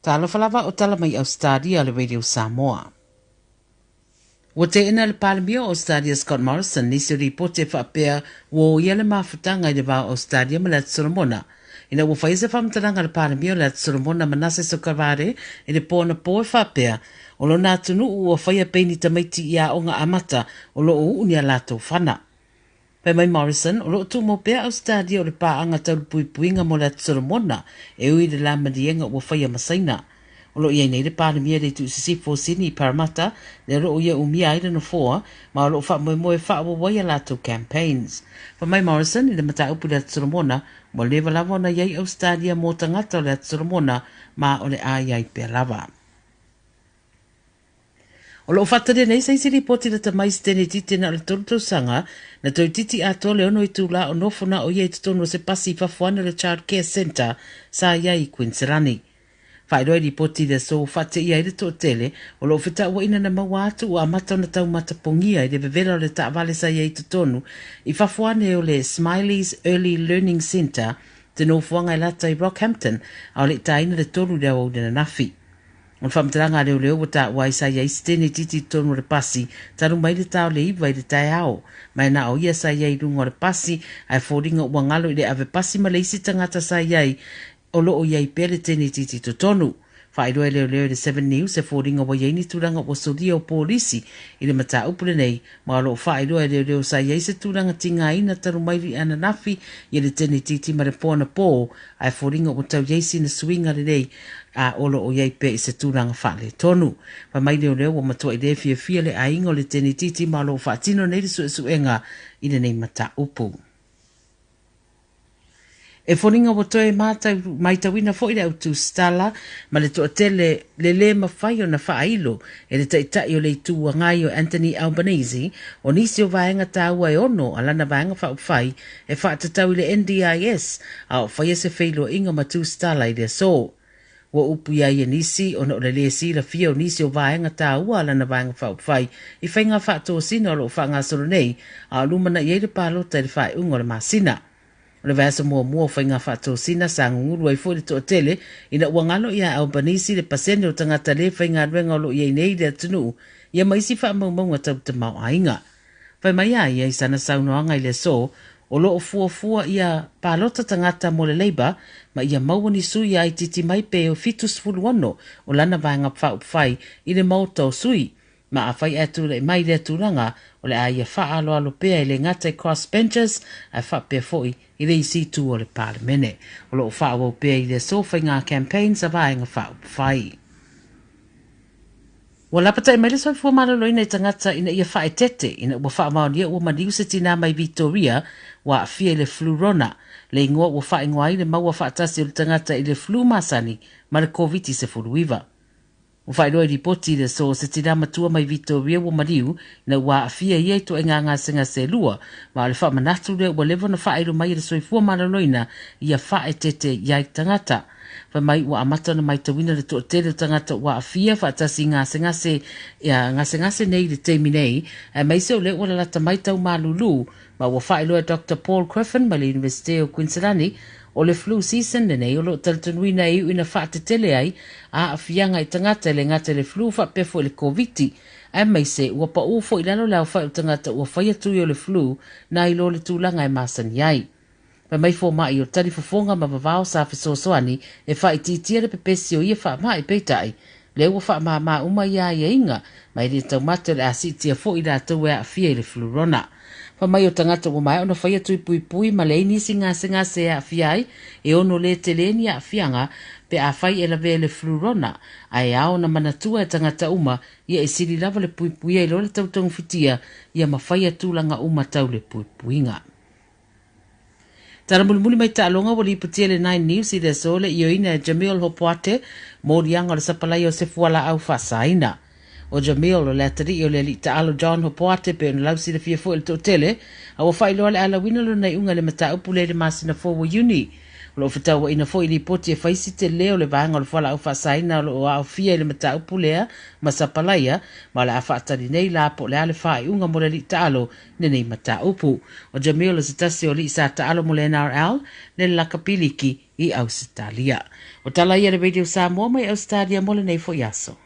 Tala falava o tala mai Ausetalia le radio Samoa. Wa te ina le palamia o Ausetalia Scott Morrison nisi ripote whapea wo ia le mafutanga i le wā Ausetalia ma le Solomona. Ina wa whaise whamtaranga le palamia o le Solomona manase so kaware i le pōna pōe whapea o lo nā tunu ua whaia peini tamaiti ia o ngā amata o lo o unia lato whana. Pai mai Morrison, o lo tu mo pea Ausetalia o le pāanga tau pui puinga mo le Solomona e ui le la madienga ua whaia masaina. O lo ia nei le palamia le tu sisifo sini Parramatta le ro ia umia aile no foa ma o lo wha moe wha waia lato campaigns. Pa mai Morrison i le mata upu le Solomona mo le lava na iai Ausetalia mo tangata o le Solomona ma o le a iai pe lava. O lo whatare nei saisi ripoti le tamai stene titi na le tolu sanga na tau titi ato le ono i tūla o nofona o iai tutono se pasi fafuana le Child Care Centre sa iai Queensland. Whaeroe ripoti le so whate ia i le tō tele o lo whita ua ina na mawatu o amata na tau matapongia i le vevera o le taawale sa iai tutonu i fafuane o le Smiley's Early Learning Centre te no fuanga i lata i Rockhampton a o le taina le tolu lea o le nafi. On whamtaranga leo leo wata wai sa iai stene titi tonu le pasi taru mai le tau le iwa i le tai ao mai na o ia sa iai rungo le pasi ai fōringa ua ngalo i le ave pasi ma leisi tangata sa iai o loo iai pere tene titi to tonu. Whaeroe leo leo le 7 News e fōringa wa iai ni tūranga o sodia o pōrisi i le mata upule nei, ma loo whaeroe leo leo sa iai se tūranga tinga ina taru mairi ana nafi i le tene titi ma le pōna pō, ai fōringa o tau iesi na suinga le nei a olo o iai pe i se tūranga whale tonu. Pa mai leo leo o matua i le fia le aingo le tene titi ma loo whaatino nei le suenga i le nei mata upu. E whoninga o toe mai tawina fo i le autu stala, ma le toa tele le mawhai o na whaailo, e le taitai o le tua ngai o Anthony Albanese, o nisi o vaenga tāua e ono, alana vaenga whauwhai, e whaatatau i le NDIS, a o whaia se whailo inga ma tu stala i le so. Wa upu ia i nisi, o na o le si la fia o nisi o vaenga tāua, alana vaenga whauwhai, i whainga whaato sina o lo whaanga soro nei, a lumana i eire pālota i le whae ungo le masina. O le vasa mua whainga whaato sina sa ngunguru ai fōre to tele ina ua ngalo ia Albanese le pasene o tangata le whainga ruenga o lo ia nei le atunu ia maisi wha maunga tau te mau ainga. Whai mai ai ai sana saunoanga i le so o lo o fua ia pālota tangata mo le Labour ma ia mauani sui ai titi mai pe o fitus fuluano o lana vaenga whai i le mauta o sui. Ma a whai atu le mai le aturanga o le aia wha alo alo pea i le ngata i crossbenchers a wha pea foi i le isi tu o le parlemene. O lo wha awau pea i le sofa ngā campaigns a vaenga wha whai. Wa lapata i mai le soi fua malaloina i tangata ina ia wha e tete ina ua wha maonia ua maniu se tina mai Victoria wa a fia le flu rona. Le ingoa ua wha ingoa i le maua wha atasi o le tangata i le flu masani ma le COVID se furuiva. O whaeroe ripoti le so se tina matua mai Victoria wa mariu na ua afia ia to inga ngasenga se lua ma le wha manatu le ua levo na whaero mai le soifua malaloina ia wha e tete iai tangata. Wha mai ua amata na mai tawina le to tele tangata ua afia wha atasi ngase nei le teimi nei a mai se o le ua lata mai tau malulu ma ua whaeroe Dr. Paul Griffin ma le University of Queensland o le flu season nei o lo taltanuina i uina whaate tele ai a afianga i tangata le ngata le flu whapefo le COVID a mai se ua pa ufo i lalo lau whae tangata ua whaia tui o le flu na i lo le tūlanga e masani ai. Pa mai fo mai o tari fofonga ma vavao sa fisosoani e whae titia le pepesi o ia wha mai peitai le ua wha maa uma ia ia inga mai le taumata le asitia fo i la tau e a fia i le flu rona. Pa mai o tangata o mai ona whaia tui pui ma le inisi ngase a fiai e ono le teleni a fianga pe a whai e la vea le flu rona a e ao na manatua e tangata uma ia e siri lava le pui e lo le tautong fitia ia ma whaia tūlanga uma tau le puinga. Tara mulimuli mai ta'alonga wali iputia le 9 News i le sole i oina e Jamil Hopoate mōrianga o le sapalai o se fuala au whasaina. O Jamil o le atari o le li ta'alo John Hopoate pe o lausi le fia fo il tō tele a o whailoa le ala winalo nei unga le mata upu le masina fōwa uni. Lo fata wa ina fo ili poti e faisi te leo le vanga le fala au fasaina lo au fia le mata upulea masapalaya ma le afatari nei la po le ale fai unga mo le li talo ne nei mata upu. O Jamil le sitasi o li sa talo mo le NRL le lakapiliki i Ausetalia. O tala ia le Radio Samoa mai Ausetalia mo le nei fo yaso.